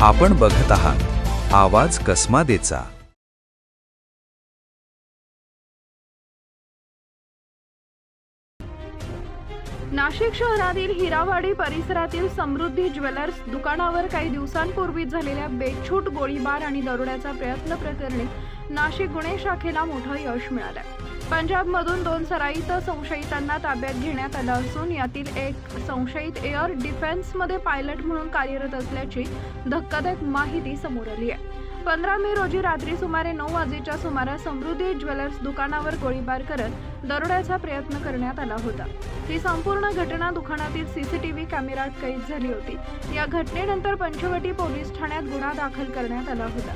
आपण बघत आहात आवाज कसमादेचा। नाशिक शहरातील हिरावाडी परिसरातील समृद्धी ज्वेलर्स दुकानावर काही दिवसांपूर्वी झालेल्या बेछूट गोळीबार आणि दरोड्याचा प्रयत्न प्रकरणी नाशिक गुन्हे शाखेला मोठं यश मिळालं। पंजाबमधून 2 सराईत संशयितांना ताब्यात घेण्यात आलं असून यातील एक संशयित एअर डिफेन्समध्ये पायलट म्हणून कार्यरत असल्याची धक्कादायक माहिती समोर आली आहे। 15 मे रोजी रात्री सुमारे 9 वाजेच्या सुमारास समृद्धी ज्वेलर्स दुकानावर गोळीबार करत दरोड्याचा प्रयत्न करण्यात आला होता। ही संपूर्ण घटना दुकानातील सीसीटीव्ही कॅमेऱ्यात कैद झाली होती। या घटनेनंतर पंचवटी पोलीस ठाण्यात गुन्हा दाखल करण्यात आला होता।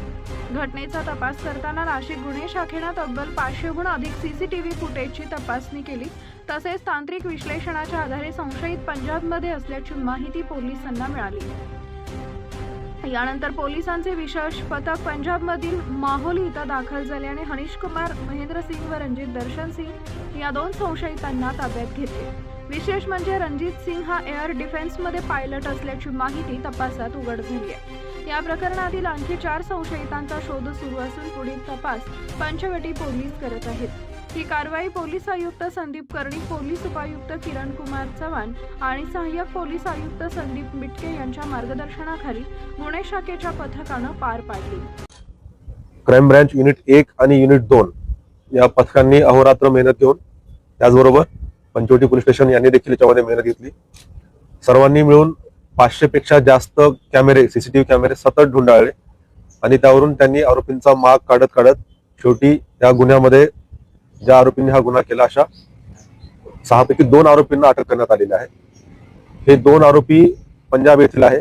घटनेचा तपास करताना नाशिक गुन्हे शाखेने तब्बल 500हून अधिक सीसीटीव्ही फुटेजची तपासणी केली। तसेच तांत्रिक विश्लेषणाच्या आधारे संशयित पंजाबमध्ये असल्याची माहिती पोलिसांना मिळाली। यानंतर पोलिसांचे विशेष पथक पंजाबमधील माहोली इथं दाखल झाले आणि हनीश कुमार, महेंद्र सिंग व रणजित दर्शन सिंग या 2 संशयितांना ताब्यात घेतले। विशेष म्हणजे रणजित सिंग हा एअर डिफेन्समध्ये पायलट असल्याची माहिती तपासात उघड झाली आहे। या प्रकरणातील आणखी 4 संशयितांचा शोध सुरू असून पुढील तपास पंचवटी पोलीस करत आहेत। ही कारवाई पोलीस आयुक्त संदीप कर्णिक, पोलीस उपायुक्त किरण कुमार चव्हाण आणि सहाय्यक पोलीस आयुक्त संदीप मिटके यांच्या मार्गदर्शनाखाली गुन्हे शाखेच्या पथकाने पार पाडली। क्राइम ब्रांच युनिट 1 आणि युनिट 2 या पथकांनी अहोरात्र मेहनत घेऊन त्याचबरोबर पंचवटी पोलीस स्टेशन यांनी देखील याच्यामध्ये मेहनत घेतली। सर्वांनी मिळून 500 पेक्षा जास्त कॅमेरे, सीसीटीव्ही कॅमेरे सतत ढूंढाळले आणि त्यावरून त्यांनी आरोपींचा माग काढत काढत शेवटी या गुन्ह्यामध्ये ज्या आरोपींनी हा गुन्हा केला अशा 6 पैकी 2 आरोपींना अटक करण्यात आलेली आहे। हे 2 आरोपी पंजाब येथील आहे,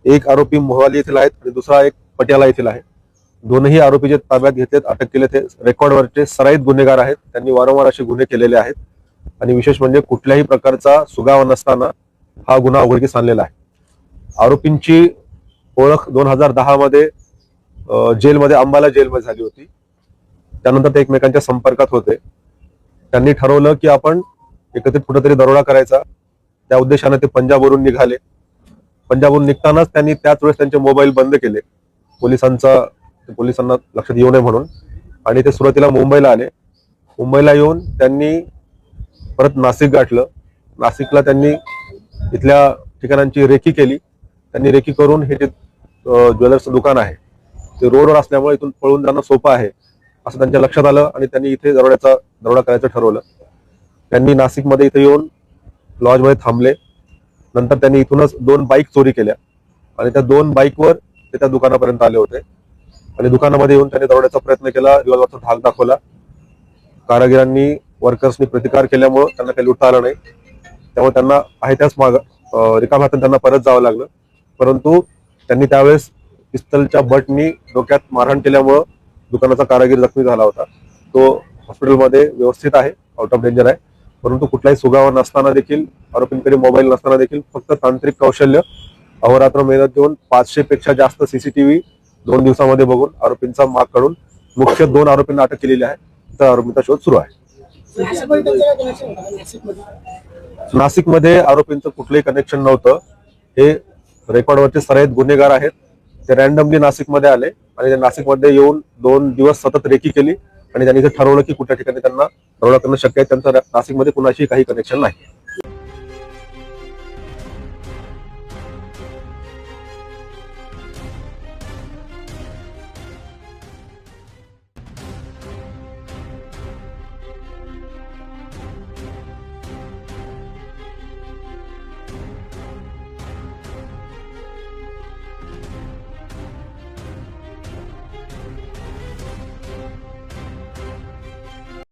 एक आरोपी मोहाली येथील आहेत आणि दुसरा एक पटियाला येथील आहे। दोनही आरोपी जे ताब्यात घेतलेत, अटक केले ते रेकॉर्डवरचे सराईत गुन्हेगार आहेत। त्यांनी वारंवार असे गुन्हे केलेले आहेत आणि विशेष म्हणजे कुठल्याही प्रकारचा सुगावा नसताना हा गुन्हा उघडकीस आणलेला आहे। आरोपींची ओळख 2010 मध्ये जेलमध्ये, अंबाला जेलमध्ये झाली होती। त्यानंतर ते एकमेकांच्या संपर्कात होते। त्यांनी ठरवलं की आपण एकत्रित कुठेतरी दरोडा करायचा। त्या उद्देशाने ते पंजाबवरून निघाले। पंजाबवरून निघतानाच त्यांनी त्याच वेळेस त्यांचे मोबाईल बंद केले पोलिसांना लक्षात येऊ नये म्हणून, आणि ते सुरुवातीला मुंबईला आले। मुंबईला येऊन त्यांनी परत नाशिक गाठलं। नाशिकला त्यांनी इथल्या ठिकाणांची रेकी केली। त्यांनी रेकी करून हे जे ज्वेलर्सचं दुकान आहे ते रोडवर असल्यामुळे इथून पळून जाणं सोपं आहे असं त्यांच्या लक्षात आलं आणि त्यांनी इथे दरोडा करायचं ठरवलं। त्यांनी नाशिकमध्ये इथे येऊन लॉजमध्ये थांबले। नंतर त्यांनी इथूनच 2 बाईक चोरी केल्या आणि त्या 2 बाईकवर ते त्या दुकानापर्यंत आले होते आणि दुकानामध्ये येऊन त्यांनी दरोड्याचा प्रयत्न केला। रिव्हॉल्वरचा धाक दाखवला। कारागिरांनी, वर्कर्सनी प्रतिकार केल्यामुळे त्यांना काही लुटता आलं नाही। त्यामुळे त्यांना आहे त्याच रिकाम्या हाताने त्यांना परत जावं लागलं। परंतु त्यांनी त्यावेळेस पिस्तलच्या बटनी डोक्यात मारहाण केल्यामुळे दुकानाचा कारागीर जखमी झाला होता। तो हॉस्पिटलमध्ये व्यवस्थित आहे, आउट ऑफ डेंजर आहे। परंतु कुठलाही सुगावा नसताना देखील, आरोपींकडे मोबाईल नसताना देखील फक्त तांत्रिक कौशल्य, अहोरात्र मेहनत घेऊन 500 पेक्षा जास्त सीसीटीव्ही 2 दिवसामध्ये बघून आरोपींचा माग काढून मुख्य 2 आरोपींना अटक केलेली आहे। तर आरोपींचा शोध सुरू आहे। नाशिकमध्ये आरोपींचं कुठलंही कनेक्शन नव्हतं। हे रेकॉर्डवरचे सराईत गुन्हेगार आहेत। ते रॅन्डमली नाशिकमध्ये आले आणि ते नाशिकमध्ये येऊन 2 दिवस सतत रेकी केली आणि त्यांनी ठरवलं की कुठल्या ठिकाणी त्यांना दरोडा करणं शक्य आहे। त्यांचं नाशिकमध्ये कुणाशी काही कनेक्शन नाही।